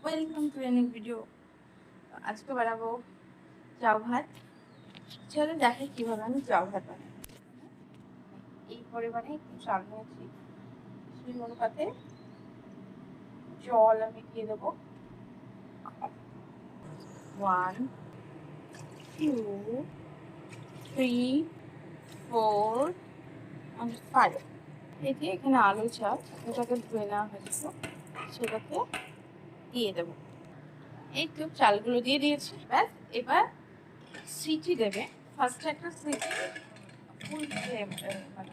Welcome to a new video. আজকে বানাবো চাউ ভাত। চলো দেখে কিভাবে আমি চাউ ভাত বানাই। এই পরিমাণে একটু চাল নিয়েছি, সেই অনুপাতে জল আমি দিয়ে দেবো 1 2 3 4 and 5। এই যে এখানে আলু চাল, এটাকে ধুয়ে নেওয়া হয়েছিল, সেটাকে দিয়ে দেবো। এই তো চালগুলো দিয়ে দিয়েছি, ব্যাস। এবার সিটি দেবে। ফার্স্টে একটা সিটি, ফুল ফ্লেম, মানে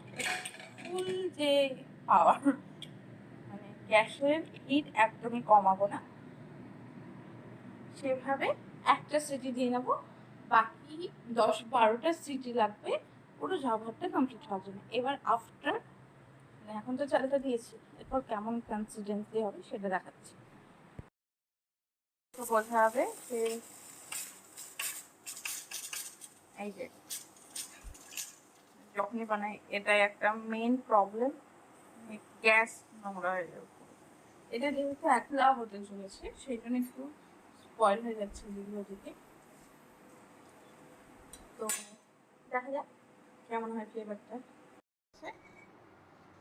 ফুল যে পাওয়ার, মানে গ্যাসের হিট একদমই কমাবো না, সেভাবে একটা সিটি দিয়ে নেবো। বাকি 10-12টা সিটি লাগবে পুরো ঝাউ ভাতটা কমপ্লিট হওয়ার জন্য। এবার আফটার, মানে এখন তো চালটা দিয়েছি, এরপর কেমন কনসিস্টেন্সি হবে সেটা দেখাচ্ছি। তো বোঝা হবে যে এই যে যখনই বানাই, এটাই একটা মেন প্রবলেম, গ্যাস নোংরা হয়ে যাবে। এটা যেহেতু একলা হতে চলেছে, সেই জন্য একটু স্পয়েল হয়ে যাচ্ছে যেগুলো দিকে। তো দেখা যাক কেমন হয় ফ্লেভারটা।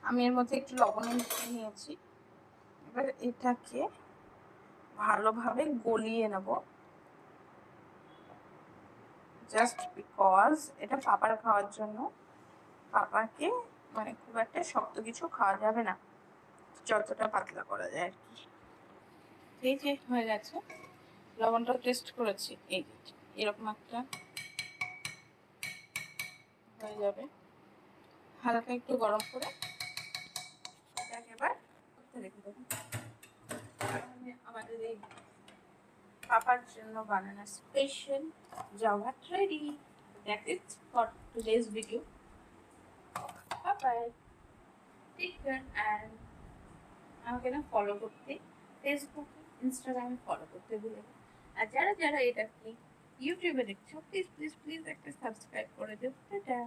আমি এর মধ্যে একটু লবণ মিশিয়ে নিয়েছি। এবার এটাকে ভালোভাবে গলিয়ে নেব, জাস্ট বিকজ এটা পাপার খাওয়ার জন্য। পাপাকে মানে খুব একটা শক্ত কিছু খাওয়া যাবে না, যতটা পাতলা করা যায় আর কি। এই যে হয়ে গেছে, লবণটা টেস্ট করেছি, এই এরকম একটা হয়ে যাবে। হালকা একটু গরম করে এটাকে এবার রেখে দেবো। আমাদের এই পাপার জন্য বানানো স্পেশাল চাউ ভাত ready. That's it for today's video. Bye bye, take care. And আমাকে না ফলো করতে, ফেসবুকে ইনস্টাগ্রামে ফলো করতে ভুলে না। আর যারা যারা এটা কি ইউটিউবে দেখছো, প্লিজ প্লিজ প্লিজ একটা সাবস্ক্রাইব করে দিও। টাটা।